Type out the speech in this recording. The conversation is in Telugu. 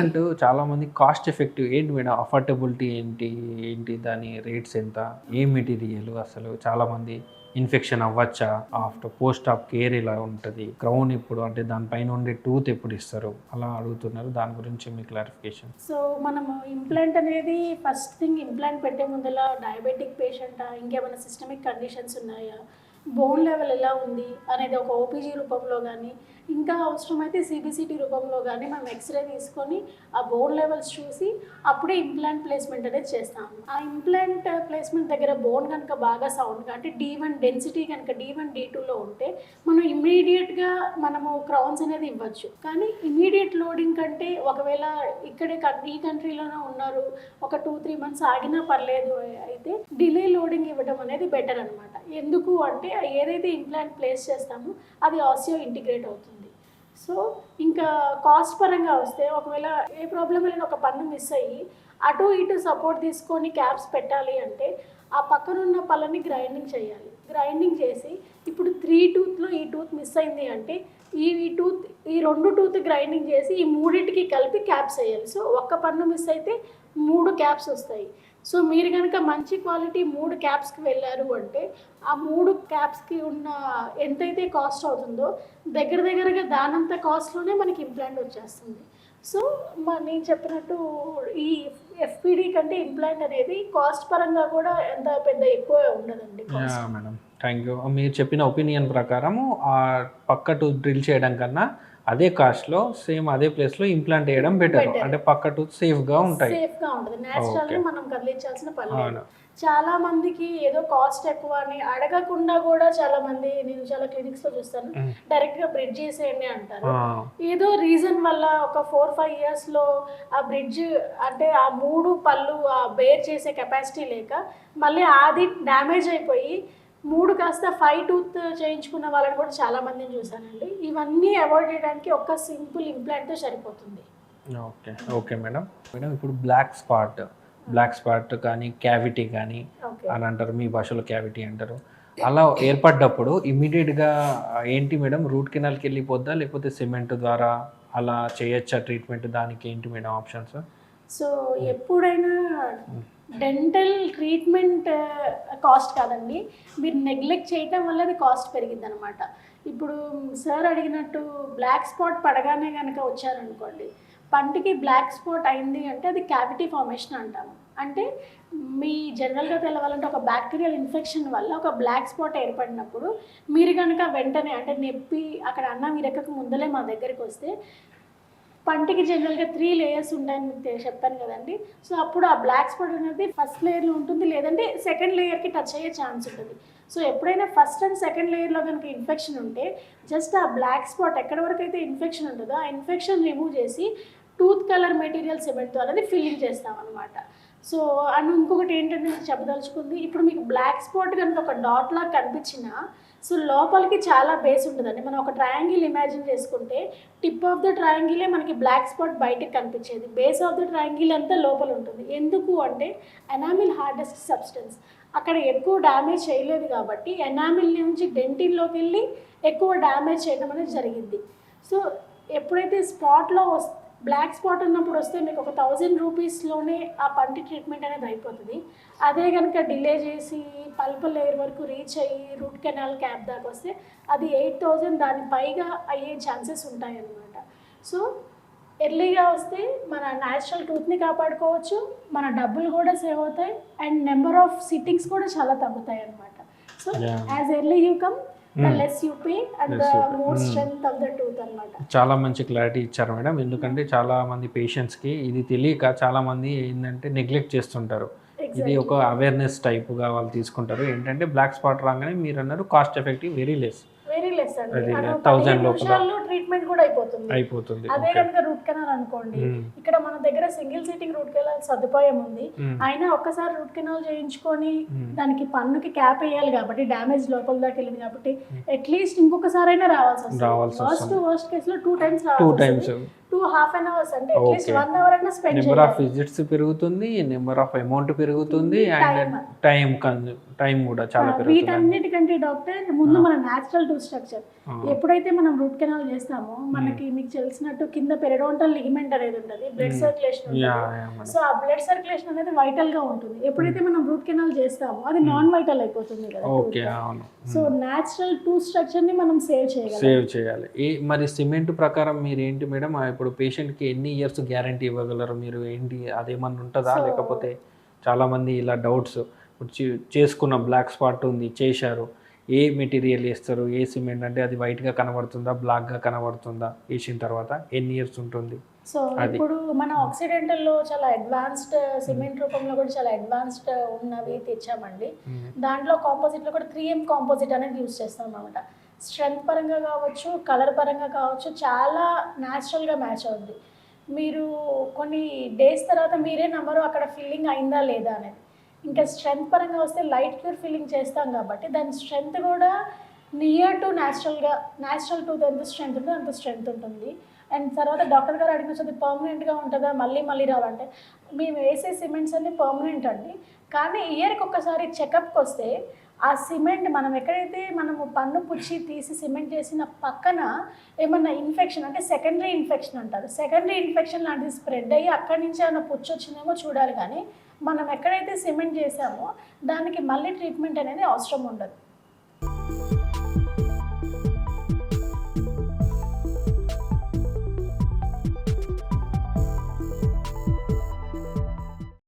ఇంప్లాంట్ చాలా మంది కాస్ట్ ఎఫెక్టివ్ ఏంటి మేడం, అఫోర్డబిలిటీ ఏంటి, దాని రేట్స్ ఎంత, ఏ మెటీరియల్, అసలు చాలా మంది ఇన్ఫెక్షన్ అవ్వచ్చా, ఆఫ్టర్ పోస్ట్ ఆఫ్ కేర్ ఇలా ఉంటుంది, క్రౌన్ ఇప్పుడు అంటే దానిపైన ఉండే టూత్ ఎప్పుడు ఇస్తారు అలా అడుగుతున్నారు, దాని గురించి మీ క్లారిఫికేషన్. సో మనము ఇంప్లాంట్ అనేది ఫస్ట్ థింగ్, ఇంప్లాంట్ పెట్టే ముందల డయాబెటిక్ పేషెంటా, ఇంకేమైనా సిస్టమిక్ కండిషన్స్ ఉన్నాయా, బోన్ లెవెల్ ఎలా ఉంది అనేది ఒక ఓపీజీ రూపంలో కానీ, ఇంకా అవసరమైతే సిబిసిటీ రూపంలో కానీ మనం ఎక్స్రే తీసుకొని ఆ బోన్ లెవెల్స్ చూసి అప్పుడే ఇంప్లాంట్ ప్లేస్మెంట్ అనేది చేస్తాము. ఆ ఇంప్లాంట్ ప్లేస్మెంట్ దగ్గర బోన్ కనుక బాగా సౌండ్గా అంటే D1 డెన్సిటీ కనుక D1 D2లో ఉంటే మనం ఇమ్మీడియట్గా మనము క్రౌన్స్ అనేది ఇవ్వచ్చు. కానీ ఇమ్మీడియట్ లోడింగ్ కంటే ఒకవేళ ఇక్కడే ఈ కంట్రీలోనే ఉన్నారు, ఒక 2-3 మంత్స్ ఆగినా పర్లేదు అయితే డిలే లోడింగ్ ఇవ్వడం అనేది బెటర్ అనమాట. ఎందుకు అంటే ఏదైతే ఇంప్లాంట్ ప్లేస్ చేస్తామో అది ఆసియో ఇంటిగ్రేట్ అవుతుంది. సో ఇంకా కాస్ట్ పరంగా వస్తే ఒకవేళ ఏ ప్రాబ్లం అయినా ఒక పన్ను మిస్ అయ్యి అటు ఇటు సపోర్ట్ తీసుకొని క్యాప్స్ పెట్టాలి అంటే ఆ పక్కనున్న పళ్ళని గ్రైండింగ్ చేయాలి. గ్రైండింగ్ చేసి ఇప్పుడు 3 టూత్లో ఈ టూత్ మిస్ అయింది అంటే ఈ 2 టూత్ గ్రైండింగ్ చేసి ఈ మూడింటికి కలిపి క్యాప్స్ వేయాలి. సో ఒక్క పన్ను మిస్ అయితే 3 క్యాప్స్ వస్తాయి. సో మీరు కనుక మంచి క్వాలిటీ 3 క్యాప్స్కి వెళ్ళారు అంటే ఆ 3 క్యాప్స్కి ఉన్న ఎంతైతే కాస్ట్ అవుతుందో దగ్గరగా దానంత కాస్ట్లోనే మనకి ఇంప్లాంట్ వచ్చేస్తుంది. సో నేను చెప్పినట్టు ఈ ఎఫ్పిడి కంటే ఇంప్లాంట్ అనేది కాస్ట్ పరంగా కూడా ఎంత పెద్ద ఎక్కువ ఉండదండి. Madam thank you. మీరు చెప్పిన ఒపీనియన్ ప్రకారము ఆ పక్క టూత్ డ్రిల్ చేయడం కన్నా అదే కాస్ట్లో సేమ్ అదే ప్లేస్లో ఇంప్లాంట్ చేయడం బెటర్. అంటే పక్క టూత్ సేఫ్గా ఉంటాయి, సేఫ్గా ఉంటుంది, న్యాచురల్గా మనం కదిలించాల్సిన పని లేదు. చాలా మందికి ఏదో కాస్ట్ ఎక్కువ అని అడగకుండా కూడా చాలా మంది, నేను చాలా క్లినిక్స్ లో చూస్తాను, డైరెక్ట్ గా బ్రిడ్జ్ చేసేయండి అంటారు. ఏదో రీజన్ వల్ల ఒక 4-5 years లో ఆ బ్రిడ్జ్ అంటే ఆ 3 పళ్ళు ఆ బేర్ చేసే కెపాసిటీ లేక మళ్ళీ అది డ్యామేజ్ అయిపోయి 3 కాస్త 5 టూత్ చేయించుకున్న వాళ్ళని కూడా చాలా మందిని చూసానండి. ఇవన్నీ అవాయిడ్ చేయడానికి ఒక సింపుల్ ఇంప్లాంట్తో సరిపోతుంది. Okay madam. ఇప్పుడు బ్లాక్ స్పాట్ కానీ క్యావిటీ కానీ అని అంటారు, మీ భాషలో క్యావిటీ అంటారు, అలా ఏర్పడ్డప్పుడు ఇమ్మీడియట్గా ఏంటి మేడం, రూట్ కెనాల్కి వెళ్ళిపోద్దా లేకపోతే సిమెంట్ ద్వారా అలా చేయొచ్చా ట్రీట్మెంట్, దానికి ఏంటి మేడం ఆప్షన్స్? సో ఎప్పుడైనా డెంటల్ ట్రీట్మెంట్ కాస్ట్ కాదండి, మీరు నెగ్లెక్ట్ చేయటం వల్ల అది కాస్ట్ పెరిగింది అనమాట. ఇప్పుడు సార్ అడిగినట్టు బ్లాక్ స్పాట్ పడగానే కనుక వచ్చారనుకోండి, పంటికి బ్లాక్ స్పాట్ అయింది అంటే అది క్యావిటీ ఫార్మేషన్ అంటాము. అంటే మీ జనరల్గా తెలవాలంటే ఒక బ్యాక్టీరియల్ ఇన్ఫెక్షన్ వల్ల ఒక బ్లాక్ స్పాట్ ఏర్పడినప్పుడు మీరు కనుక వెంటనే అంటే నొప్పి అక్కడ అన్నం ఇరకక ముందలే మా దగ్గరికి వస్తే, పంటికి జనరల్గా 3 layers ఉంటాయని చెప్పాను కదండి. సో అప్పుడు ఆ బ్లాక్ స్పాట్ అనేది ఫస్ట్ లేయర్లో ఉంటుంది, లేదంటే సెకండ్ లేయర్కి టచ్ అయ్యే ఛాన్స్ ఉంటుంది. సో ఎప్పుడైనా ఫస్ట్ అండ్ సెకండ్ లేయర్లో కనుక ఇన్ఫెక్షన్ ఉంటే జస్ట్ ఆ బ్లాక్ స్పాట్ ఎక్కడి వరకు అయితే ఇన్ఫెక్షన్ ఉంటుందో ఆ ఇన్ఫెక్షన్ రిమూవ్ చేసి టూత్ కలర్ మెటీరియల్ సిమెంట్తో అనేది ఫిల్లింగ్ చేస్తాం అనమాట. సో అండ్ ఇంకొకటి ఏంటంటే నేను చెప్పదలుచుకుంది, ఇప్పుడు మీకు బ్లాక్ స్పాట్ కనుక ఒక డాట్ లాగా కనిపించినా సో లోపలికి చాలా బేస్ ఉంటుందండి. మనం ఒక ట్రయాంగిల్ ఇమాజిన్ చేసుకుంటే టిప్ ఆఫ్ ద ట్రయాంగిలే మనకి బ్లాక్ స్పాట్ బయటకు కనిపించేది, బేస్ ఆఫ్ ద ట్రయాంగిల్ అంతా లోపల ఉంటుంది. ఎందుకు అంటే ఎనామిల్ హార్డెస్ట్ సబ్స్టెన్స్ అక్కడ ఎక్కువ డ్యామేజ్ చేయలేదు కాబట్టి ఎనామిల్ నుంచి డెంటిన్లోకి వెళ్ళి ఎక్కువ డ్యామేజ్ చేయడం అనేది జరిగింది. సో ఎప్పుడైతే స్పాట్లో బ్లాక్ స్పాట్ ఉన్నప్పుడు వస్తే మీకు ఒక 1000 రూపీస్లోనే ఆ పంటి ట్రీట్మెంట్ అనేది అయిపోతుంది. అదే కనుక డిలే చేసి పల్పల్ లేయర్ వరకు రీచ్ అయ్యి రూట్ కెనాల్ క్యాప్ దాకా వస్తే అది 8000 దాని పైగా అయ్యే ఛాన్సెస్ ఉంటాయన్నమాట. సో ఎర్లీగా వస్తే మన న్యాచురల్ టూత్ని కాపాడుకోవచ్చు, మన డబ్బులు కూడా సేవ్ అవుతాయి అండ్ నెంబర్ ఆఫ్ సిట్టింగ్స్ కూడా చాలా తగ్గుతాయి అన్నమాట. So as early you come less you pay and the more strength of the tooth అన్నమాట. చాలా మంచి క్లారిటీ ఇచ్చారు మేడం. ఎందుకంటే చాలా మంది పేషెంట్స్కి ఇది తెలియక చాలా మంది ఏంటంటే నెగ్లెక్ట్ చేస్తుంటారు. ఇది ఒక అవేర్నెస్ టైప్గా వాళ్ళు తీసుకుంటారు. ఏంటంటే బ్లాక్ స్పాట్ రాగానే మీరు అన్నారు కాస్ట్ ఎఫెక్టివ్ వెరీ లెస్ అండి, 1000 నిమిషాల్లో ట్రీట్మెంట్ కూడా అయిపోతుంది. అదే కనుక రూట్ కెనాల్ అనుకోండి, ఇక్కడ మన దగ్గర సింగిల్ సీటింగ్ రూట్ కెనాల్ సదుపాయం ఉంది, అయినా ఒక్కసారి రూట్ కెనాల్ చేయించుకొని దానికి పన్నుకి క్యాప్ వేయాలి కాబట్టి డ్యామేజ్ లోపల దాకా వెళ్ళింది కాబట్టి అట్లీస్ట్ ఇంకొకసారి అయినా రావాల్సి వస్తుంది. వర్స్ట్ కేసులో 2 times రావాలి. హాఫ్ అన్ అవర్స్ అంటే అట్లీస్ట్ Okay. 1 అవర్ అయినా స్పెండ్ నెంబర్ ఆఫ్ చేయాలి. విజిట్స్ పెరుగుతుంది, నెంబర్ ఆఫ్ అమౌంట్ పెరుగుతుంది, Time. అండ్ టైం కూడా చాలా పెరుగుతుంది. వీటన్నిటికంటే డాక్టర్ ముందు మన న్యాచురల్ టూత్ స్ట్రక్చర్ ఎప్పుడైతే మనం రూట్ కెనాల్ చేస్తామో మనకి మీకు తెలిసినట్టు కింద పెరిడోంటల్ లిగమెంట్ అనేది ఉంటుంది, బ్లడ్ సర్క్యులేషన్ ఉంటుంది. సో ఆ బ్లడ్ సర్క్యులేషన్ అనేది వైటల్ గా ఉంటుంది. ఎప్పుడైతే మనం రూట్ కెనాల్ చేస్తామో అది నాన్ వైటల్ అయిపోతుంది కదా. ఓకే, అవును. సో న్యాచురల్ టూత్ స్ట్రక్చర్ ని మనం సేవ్ చేయగలం. సేవ్ చేయాలి. మరి సిమెంట్ ప్రకారం మీరు ఏంటి మేడం, ఇప్పుడు పేషెంట్కి ఎన్ని ఇయర్స్ గ్యారంటీ ఇవ్వగలరు మీరు? ఏంటి అదేమన్నా ఉంటుందా? లేకపోతే చాలామంది ఇలా డౌట్స్ చేసుకున్న బ్లాక్ స్పాట్ ఉంది, చేశారు, ఏ మెటీరియల్ వేస్తారు, ఏ సిమెంట్ అంటే అది వైట్గా కనబడుతుందా, బ్లాక్గా కనబడుతుందా, వేసిన తర్వాత ఎన్ని ఇయర్స్ ఉంటుంది? సో ఇప్పుడు మన ఆక్సిడెంటల్లో చాలా అడ్వాన్స్డ్ సిమెంట్ రూపంలో కూడా చాలా అడ్వాన్స్డ్ ఉన్నవి తెచ్చామండి. దాంట్లో కాంపోజిట్లో కూడా 3M కాంపోజిట్ అనేది యూజ్ చేస్తాం అనమాట. స్ట్రెంత్ పరంగా కావచ్చు, కలర్ పరంగా కావచ్చు, చాలా న్యాచురల్గా మ్యాచ్ అవుద్ది. మీరు కొన్ని డేస్ తర్వాత మీరే నమ్మరు అక్కడ ఫిల్లింగ్ అయిందా లేదా అనేది. ఇంకా స్ట్రెంత్ పరంగా వస్తే లైట్ క్యూర్ ఫిల్లింగ్ చేస్తాం కాబట్టి దాని స్ట్రెంత్ కూడా నియర్ టు న్యాచురల్ టూత్ ఎంత స్ట్రెంత్ ఉంటుందో అంత స్ట్రెంత్ ఉంటుంది. అండ్ తర్వాత డాక్టర్ గారు అడిగిన అది పర్మనెంట్గా ఉంటుందా, మళ్ళీ రావాలంటే మేము వేసే సిమెంట్స్ అన్నీ పర్మనెంట్ అండి. కానీ ఇయర్కి ఒక్కసారి చెకప్కి వస్తే ఆ సిమెంట్ మనము పన్ను పుచ్చి తీసి సిమెంట్ చేసిన పక్కన ఏమన్నా ఇన్ఫెక్షన్ అంటే సెకండరీ ఇన్ఫెక్షన్ అంటారు, సెకండరీ ఇన్ఫెక్షన్ లాంటిది స్ప్రెడ్ అయ్యి అక్కడి నుంచి ఏమైనా పుచ్చు వచ్చిందేమో చూడాలి. కానీ మనం ఎక్కడైతే సిమెంట్ చేసామో దానికి మళ్ళీ ట్రీట్మెంట్ అనేది అవసరం ఉండదు.